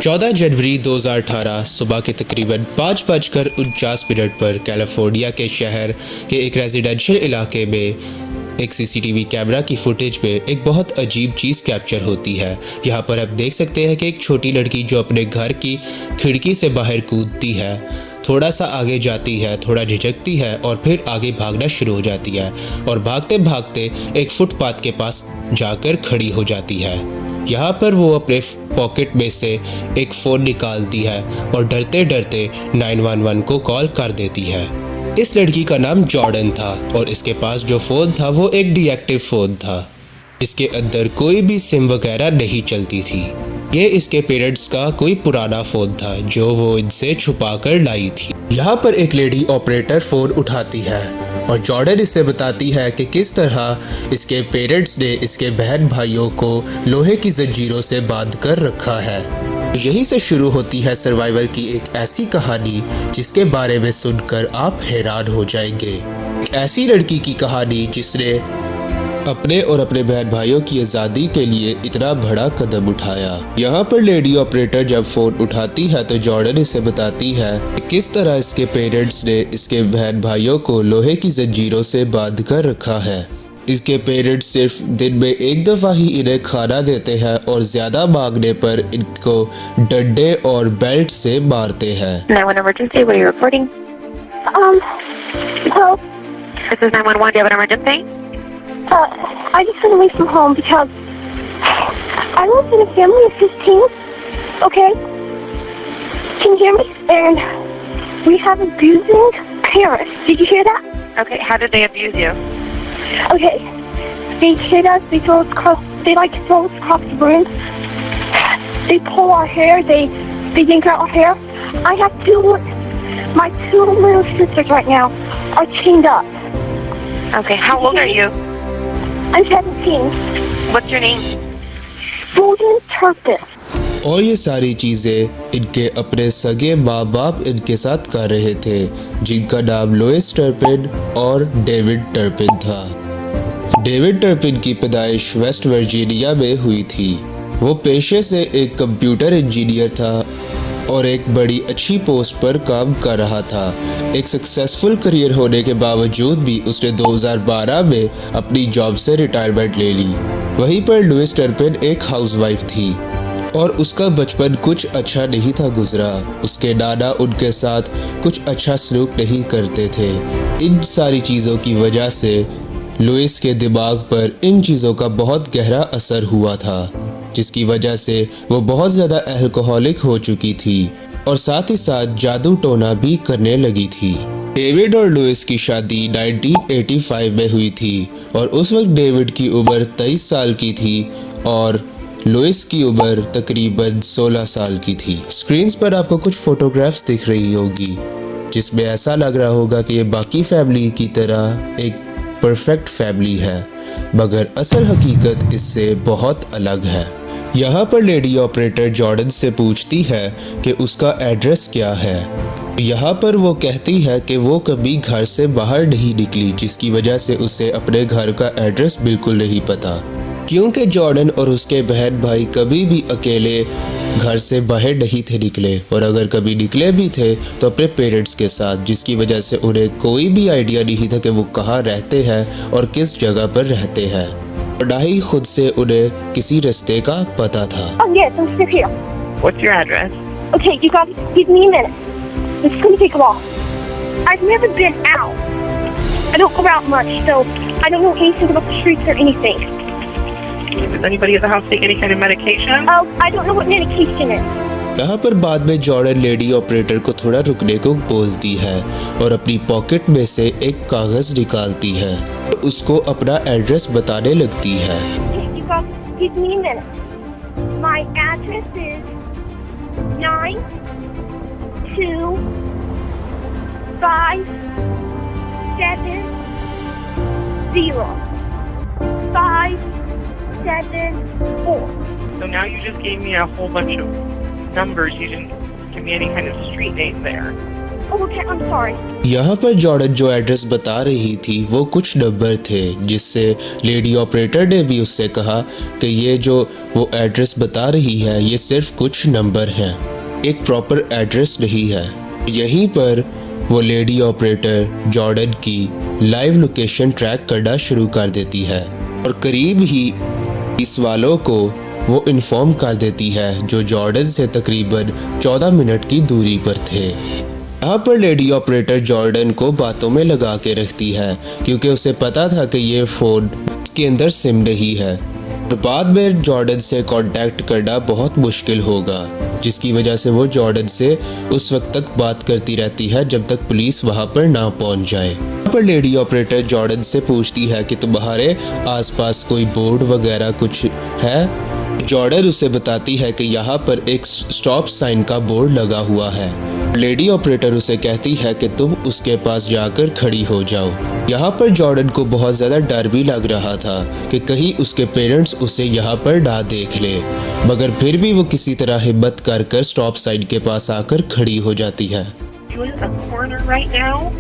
14 जनवरी 2018 सुबह के तकरीबन 5:49 पर कैलिफोर्निया के शहर के एक रेजिडेंशियल इलाके में एक सीसीटीवी कैमरा की फुटेज में एक बहुत अजीब चीज़ कैप्चर होती है। यहाँ पर आप देख सकते हैं कि एक छोटी लड़की जो अपने घर की खिड़की से बाहर कूदती है, थोड़ा सा आगे जाती है, थोड़ा झिझकती है और फिर आगे भागना शुरू हो जाती है और भागते भागते एक फुटपाथ के पास जाकर खड़ी हो जाती है। यहाँ पर वो अपने पॉकेट में से एक फ़ोन निकालती है और डरते डरते 911 को कॉल कर देती है। इस लड़की का नाम जॉर्डन था और इसके पास जो फ़ोन था वो एक डीएक्टिव फ़ोन था। इसके अंदर कोई भी सिम वगैरह नहीं चलती थी। ये इसके पेरेंट्स का कोई पुराना फ़ोन था जो वो इनसे छुपा कर लाई थी। यहाँ पर एक लेडी ऑपरेटर फ़ोन उठाती है और जॉर्डन इससे बताती है कि किस तरह इसके पेरेंट्स ने इसके बहन भाइयों को लोहे की जंजीरों से बांध कर रखा है। यहीं से शुरू होती है सर्वाइवल की एक ऐसी कहानी जिसके बारे में सुनकर आप हैरान हो जाएंगे। एक ऐसी लड़की की कहानी जिसने अपने और अपने बहन भाइयों की आज़ादी के लिए इतना बड़ा कदम उठाया। यहाँ पर लेडी ऑपरेटर जब फ़ोन उठाती है तो जॉर्डन इसे बताती है कि किस तरह इसके पेरेंट्स ने इसके बहन भाइयों को लोहे की जंजीरों से बांध कर रखा है। इसके पेरेंट्स सिर्फ दिन में एक दफ़ा ही इन्हें खाना देते हैं और ज़्यादा मांगने पर इनको डंडे और बेल्ट से मारते हैं। 911 emergency, what are you reporting? Help. This is 911, do you have an emergency? I just got away from home because I live in a family of 15, okay? Can you hear me? And we have abusing parents. Did you hear that? Okay, how did they abuse you? Okay. They hit us, they like to throw us across the room. They pull our hair, they yank out our hair. I have my two little sisters right now are chained up. Okay, how old are you? I'm 17. What's your name? Golden Turpin. और ये सारी चीज़ें इनके अपने सगे माँ बाप इनके साथ कर रहे थे, जिनका नाम लुइस टर्पिन और डेविड टर्पिन था। डेविड टर्पिन की पैदाइश वेस्ट वर्जीनिया में हुई थी। वो पेशे से एक कंप्यूटर इंजीनियर था और एक बड़ी अच्छी पोस्ट पर काम कर रहा था। एक सक्सेसफुल करियर होने के बावजूद भी उसने 2012 में अपनी जॉब से रिटायरमेंट ले ली। वहीं पर लुइस टर्पिन एक हाउसवाइफ थी और उसका बचपन कुछ अच्छा नहीं था गुजरा। उसके नाना उनके साथ कुछ अच्छा सलूक नहीं करते थे। इन सारी चीज़ों की वजह से लुइस के दिमाग पर इन चीज़ों का बहुत गहरा असर हुआ था, जिसकी वजह से वो बहुत ज़्यादा अल्कोहलिक हो चुकी थी और साथ ही साथ जादू टोना भी करने लगी थी। डेविड और लुइस की शादी 1985 में हुई थी और उस वक्त डेविड की उम्र 23 साल की थी और लुइस की उम्र तकरीबन 16 साल की थी। स्क्रीन पर आपको कुछ फोटोग्राफ्स दिख रही होगी जिसमें ऐसा लग रहा होगा कि ये बाकी फैमिली की तरह एक परफेक्ट फैमिली है, मगर असल हकीकत इससे बहुत अलग है। यहाँ पर लेडी ऑपरेटर जॉर्डन से पूछती है कि उसका एड्रेस क्या है। यहाँ पर वो कहती है कि वो कभी घर से बाहर नहीं निकली, जिसकी वजह से उसे अपने घर का एड्रेस बिल्कुल नहीं पता, क्योंकि जॉर्डन और उसके बहन भाई कभी भी अकेले घर से बाहर नहीं थे निकले और अगर कभी निकले भी थे तो अपने पेरेंट्स के साथ, जिसकी वजह से उन्हें कोई भी आइडिया नहीं था कि वो कहाँ रहते हैं और किस जगह पर रहते हैं। और ना ही खुद से उन्हें किसी रास्ते का पता था। Oh yes, I'm still here. What's your address? Okay, you guys, give me a minute. It's gonna take a while. I've never been out. I don't go out much, so I don't know anything about the streets or anything. Does anybody at the house take any kind of medication? Oh, I don't know what medication is. यहाँ पर बाद में Jordan lady operator को थोड़ा रुकने को बोलती है और अपनी पॉकेट में से एक कागज निकालती है और उसको अपना एड्रेस बताने लगती है। You guys, give me a minute. My address is 92570-574. So now you just gave me a whole bunch of numbers. You didn't give me any kind of street name there. Oh, okay, I'm sorry. यहाँ पर Jordan जो address बता रही थी वो कुछ number थे, जिससे लेडी ऑपरेटर ने भी उससे कहा कि ये जो वो एड्रेस बता रही है ये सिर्फ कुछ नंबर हैं, एक प्रॉपर एड्रेस नहीं है। यहीं पर वो लेडी ऑपरेटर जॉर्डन की लाइव लोकेशन ट्रैक करना शुरू कर देती है और करीब ही इस वालों को वो इन्फॉर्म कर देती है जो जॉर्डन से तकरीबन 14 मिनट की दूरी पर थे। यहाँ पर लेडी ऑपरेटर जॉर्डन को बातों में लगा के रखती है क्योंकि उसे पता था कि ये फ़ोन के अंदर सिम नहीं है और बाद में जॉर्डन से कांटेक्ट करना बहुत मुश्किल होगा, जिसकी वजह से वो जॉर्डन से उस वक्त तक बात करती रहती है जब तक पुलिस वहाँ पर ना पहुँच जाए। यहाँ पर लेडी ऑपरेटर जॉर्डन से पूछती है कि तुम्हारे आसपास कोई बोर्ड वगैरह कुछ है। जॉर्डन उसे बताती है कि यहाँ पर एक स्टॉप साइन का बोर्ड लगा हुआ है। लेडी ऑपरेटर उसे कहती है कि तुम उसके पास जाकर खड़ी हो जाओ। यहाँ पर जॉर्डन को बहुत ज़्यादा डर भी लग रहा था कि कहीं उसके पेरेंट्स उसे यहाँ पर ना देख ले, मगर फिर भी वो किसी तरह हिम्मत कर स्टॉप साइन के पास आकर खड़ी हो जाती है। You in a corner right now?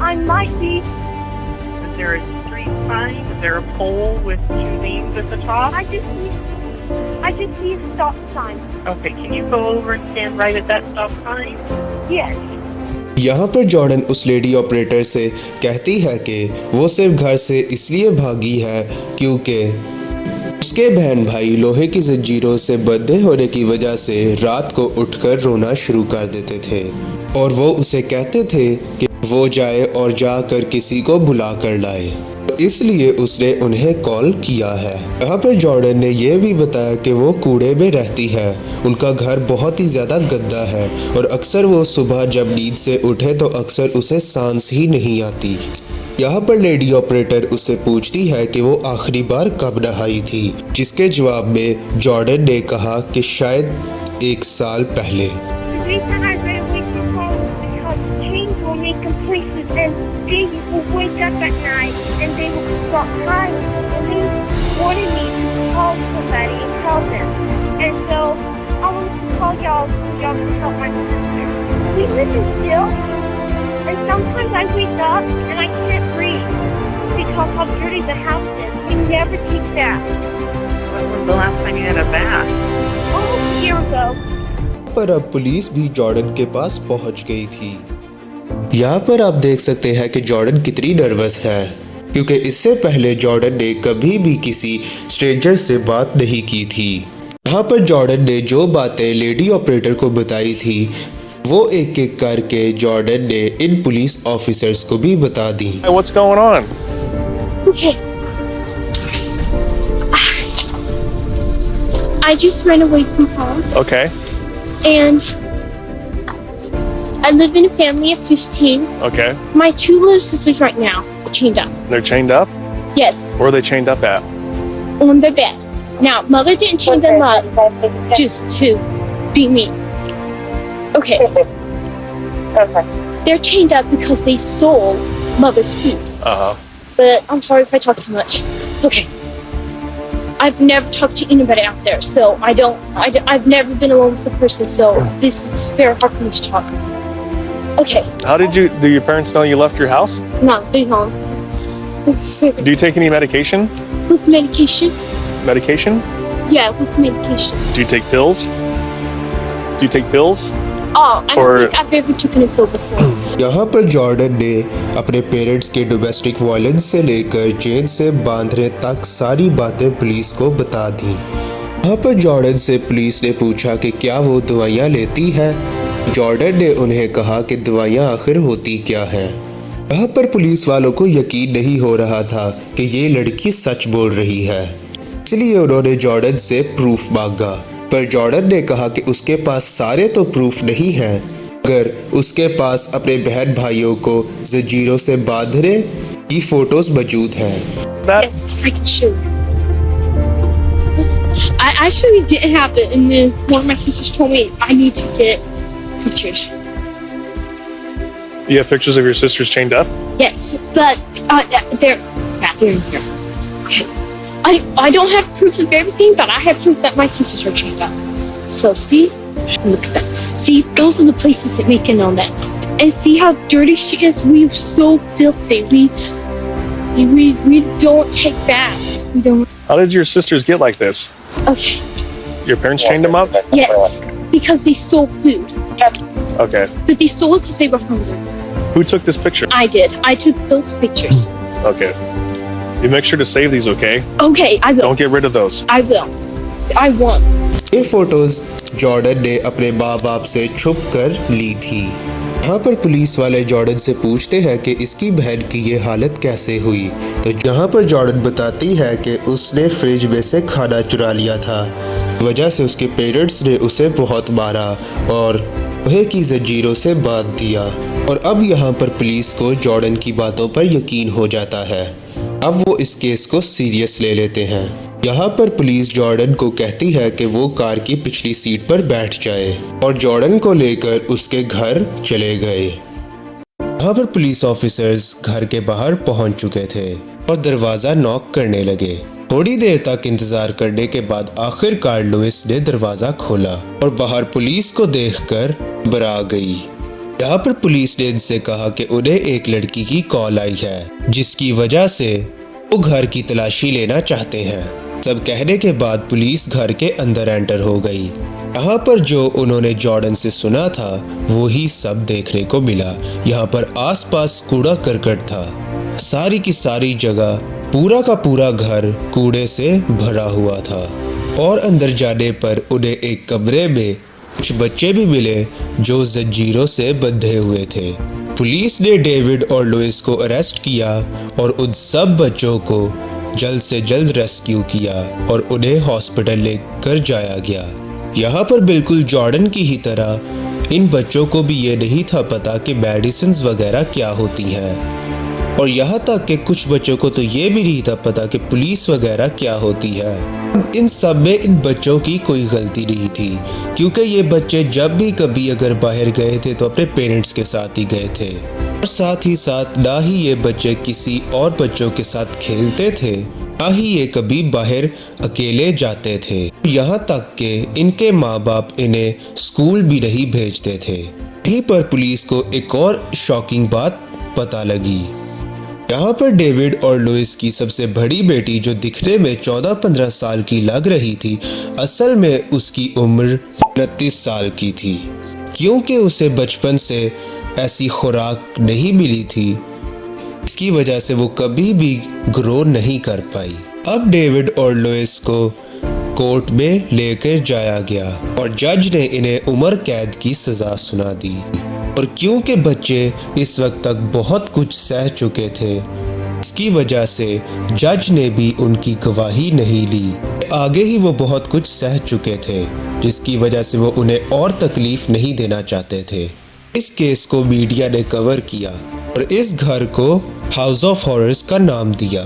I might be. Is there a street sign? Is there a pole with two names at the top? I just see a stop sign. Okay, can you go over and stand right at that stop sign? Yes. यहाँ पर Jordan उस lady operator से कहती है कि वो सिर्फ घर से इसलिए भागी है क्योंकि उसके बहन भाई लोहे की जंजीरों से बंधे होने की वजह से रात को उठकर रोना शुरू कर देते थे और वो उसे कहते थे कि वो जाए और जाकर किसी को बुला कर लाए, इसलिए उसने उन्हें कॉल किया है। यहाँ पर जॉर्डन ने यह भी बताया कि वो कूड़े में रहती है, उनका घर बहुत ही ज़्यादा गंदा है और अक्सर वो सुबह जब नींद से उठे तो अक्सर उसे सांस ही नहीं आती। यहाँ पर लेडी ऑपरेटर उससे पूछती है कि वो आखिरी बार कब नहाई थी, जिसके जवाब में जॉर्डन ने कहा कि शायद 1 साल पहले। The reason I ran away from home is because chains will make complaints and they will wake up at night and they will start crying. And they wanted me to call somebody and tell them. And so I wanted to call y'all so y'all can help my sister. We live in Still, and sometimes I wake up and I can't breathe because how dirty the house is. We never take baths. When was the last time you had a bath? Almost a year ago. पर अब police भी Jordan के पास पहुंच गई थी। यहाँ पर आप देख सकते हैं कि जॉर्डन कितनी नर्वस है क्योंकि इससे पहले जॉर्डन ने कभी भी किसी स्ट्रेंजर से बात नहीं की थी। यहाँ पर जॉर्डन ने जो बातें लेडी ऑपरेटर को बताई थी वो एक एक करके जॉर्डन ने इन पुलिस ऑफिसर्स को भी बता दी। Hey, what's going on? Okay. I just ran away from home. Okay. And I live in a family of 15. Okay. My 2 little sisters right now are chained up. They're chained up? Yes, Where are they chained up at? on their bed. Now, Mother didn't chain them up just to be mean. Okay. They're chained up because they stole Mother's food. Uh-huh. But I'm sorry if I talk too much. Okay. I've never talked to anybody out there, so I've never been alone with a person, so this is very hard for me to talk. Okay. Do your parents know you left your house? No, they don't. Do you take any medication? What's medication? Medication? Yeah, what's medication? Do you take pills? Do you take pills? Oh, I don't think I've ever taken a pill before. यहाँ पर Jordan ने अपने parents के domestic violence से लेकर jail से बांधने तक सारी बातें पुलिस को बता दी। यहाँ पर जॉर्डन से पुलिस ने पूछा कि क्या वो दवाइयाँ लेती है। जॉर्डन ने उन्हें कहा कि दवाइयाँ आखिर होती क्या हैं। यहाँ पर पुलिस वालों को यकीन नहीं हो रहा था कि ये लड़की सच बोल रही है, इसलिए उन्होंने जॉर्डन से प्रूफ मांगा, पर जॉर्डन ने कहा कि उसके पास सारे तो प्रूफ नहीं हैं, मगर उसके पास अपने बहन भाइयों को जंजीरों से बांधने की फोटोज मौजूद हैं। Yes, I can show you. I actually didn't have it, and then one of my sisters told me I need to get pictures. You have pictures of your sisters chained up? Yes, but they're in here. Okay. I don't have proof of everything, but I have proof that my sisters are chained up. So see, look at that. See, those are the places that make an omelette. And see how dirty she is? We're so filthy. We don't take baths. We don't. How did your sisters get like this? Okay. Your parents chained them up? Yes, because they stole food. Okay. But they stole it because they were hungry. Who took this picture? I did. I took those pictures. Okay. You make sure to save these, okay? Okay, I will. Don't get rid of those. I will. I won't. ये photos Jordan ने अपने माँ बाप से छुप कर ली थी। यहाँ पर पुलिस वाले जॉर्डन से पूछते हैं कि इसकी बहन की ये हालत कैसे हुई, तो जहाँ पर जॉर्डन बताती है कि उसने फ्रिज में से खाना चुरा लिया था, वजह से उसके पेरेंट्स ने उसे बहुत मारा और लोहे की जंजीरों से बांध दिया। और अब यहाँ पर पुलिस को जॉर्डन की बातों पर यकीन हो जाता है। अब वो इस केस को सीरियस ले लेते हैं। यहाँ पर पुलिस जॉर्डन को कहती है कि वो कार की पिछली सीट पर बैठ जाए और जॉर्डन को लेकर उसके घर चले गए। यहाँ पर पुलिस ऑफिसर्स घर के बाहर पहुंच चुके थे और दरवाजा नॉक करने लगे। थोड़ी देर तक इंतजार करने के बाद आखिरकार लुइस ने दरवाजा खोला और बाहर पुलिस को देखकर घबरा गई। यहाँ पर पुलिस ने इनसे कहा कि उन्हें एक लड़की की कॉल आई है जिसकी वजह से वो घर की तलाशी लेना चाहते हैं। सब कहने के बाद पुलिस घर के अंदर एंटर हो गई। यहाँ पर जो उन्होंने जॉर्डन से सुना था वो ही सब देखने को मिला। यहाँ पर आसपास कूड़ा करकट था, सारी की सारी जगह, पूरा का पूरा घर कूड़े से भरा हुआ था। और अंदर जाने पर उन्हें एक कमरे में कुछ बच्चे भी मिले जो जंजीरों से बंधे हुए थे। पुलिस ने डेविड और लुइस को अरेस्ट किया और उन सब बच्चों को जल्द से जल्द रेस्क्यू किया और उन्हें हॉस्पिटल लेकर जाया गया। यहाँ पर बिल्कुल जॉर्डन की ही तरह इन बच्चों को भी ये नहीं था पता कि मेडिसिन्स वगैरह क्या होती हैं, और यहाँ तक कि कुछ बच्चों को तो ये भी नहीं था पता कि पुलिस वगैरह क्या होती है। इन सब में इन बच्चों की कोई गलती नहीं थी, क्योंकि ये बच्चे जब भी कभी अगर बाहर गए थे तो अपने पेरेंट्स के साथ ही गए थे, और साथ ही साथ ना ही ये बच्चे किसी और बच्चों के साथ खेलते थे, ना ही ये कभी बाहर अकेले जाते थे। यहाँ तक कि इनके माँ बाप इन्हें स्कूल भी नहीं भेजते थे। यहीं पर पुलिस को एक और शॉकिंग बात पता लगी। यहाँ पर डेविड और लुइस की सबसे बड़ी बेटी जो दिखने में 14-15 साल की लग रही थी, असल में उसकी उम्र 29 साल की थी, क्योंकि उसे बचपन से ऐसी खुराक नहीं मिली थी। इसकी वजह से वो कभी भी ग्रो नहीं कर पाई। अब डेविड और लुइस को कोर्ट में लेकर जाया गया और जज ने इन्हें उम्र कैद की सजा सुना दी। और क्योंकि बच्चे इस वक्त तक बहुत कुछ सह चुके थे, इसकी वजह से जज ने भी उनकी गवाही नहीं ली। आगे ही वो बहुत कुछ सह चुके थे, जिसकी वजह से वो उन्हें और तकलीफ नहीं देना चाहते थे। इस केस को मीडिया ने कवर किया और इस घर को हाउस ऑफ हॉरर्स का नाम दिया।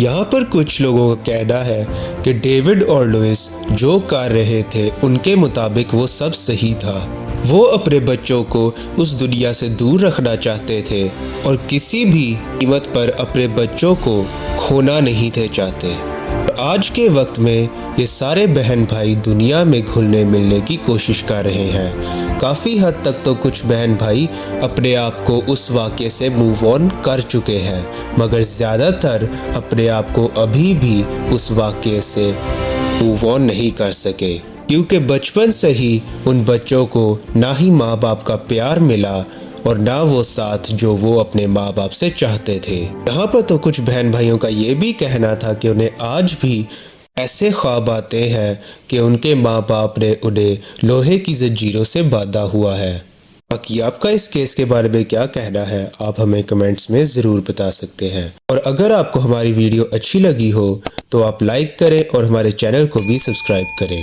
यहाँ पर कुछ लोगों का कहना है कि डेविड और लुइस जो कर रहे थे उनके मुताबिक वो सब सही था। वो अपने बच्चों को उस दुनिया से दूर रखना चाहते थे और किसी भी कीमत पर अपने बच्चों को खोना नहीं थे चाहते। आज के वक्त में ये सारे बहन भाई दुनिया में घुलने मिलने की कोशिश कर रहे हैं। काफ़ी हद तक तो कुछ बहन भाई अपने आप को उस वाक़े से मूव ऑन कर चुके हैं, मगर ज़्यादातर अपने आप को अभी भी उस वाक़े से मूव ऑन नहीं कर सके, क्योंकि बचपन से ही उन बच्चों को ना ही माँ बाप का प्यार मिला और ना वो साथ जो वो अपने माँ बाप से चाहते थे। यहाँ पर तो कुछ बहन भाइयों का ये भी कहना था कि उन्हें आज भी ऐसे ख्वाब आते हैं कि उनके माँ बाप ने उन्हें लोहे की जंजीरों से बांधा हुआ है। बाकी आपका इस केस के बारे में क्या कहना है, आप हमें कमेंट्स में ज़रूर बता सकते हैं। और अगर आपको हमारी वीडियो अच्छी लगी हो तो आप लाइक करें और हमारे चैनल को भी सब्सक्राइब करें।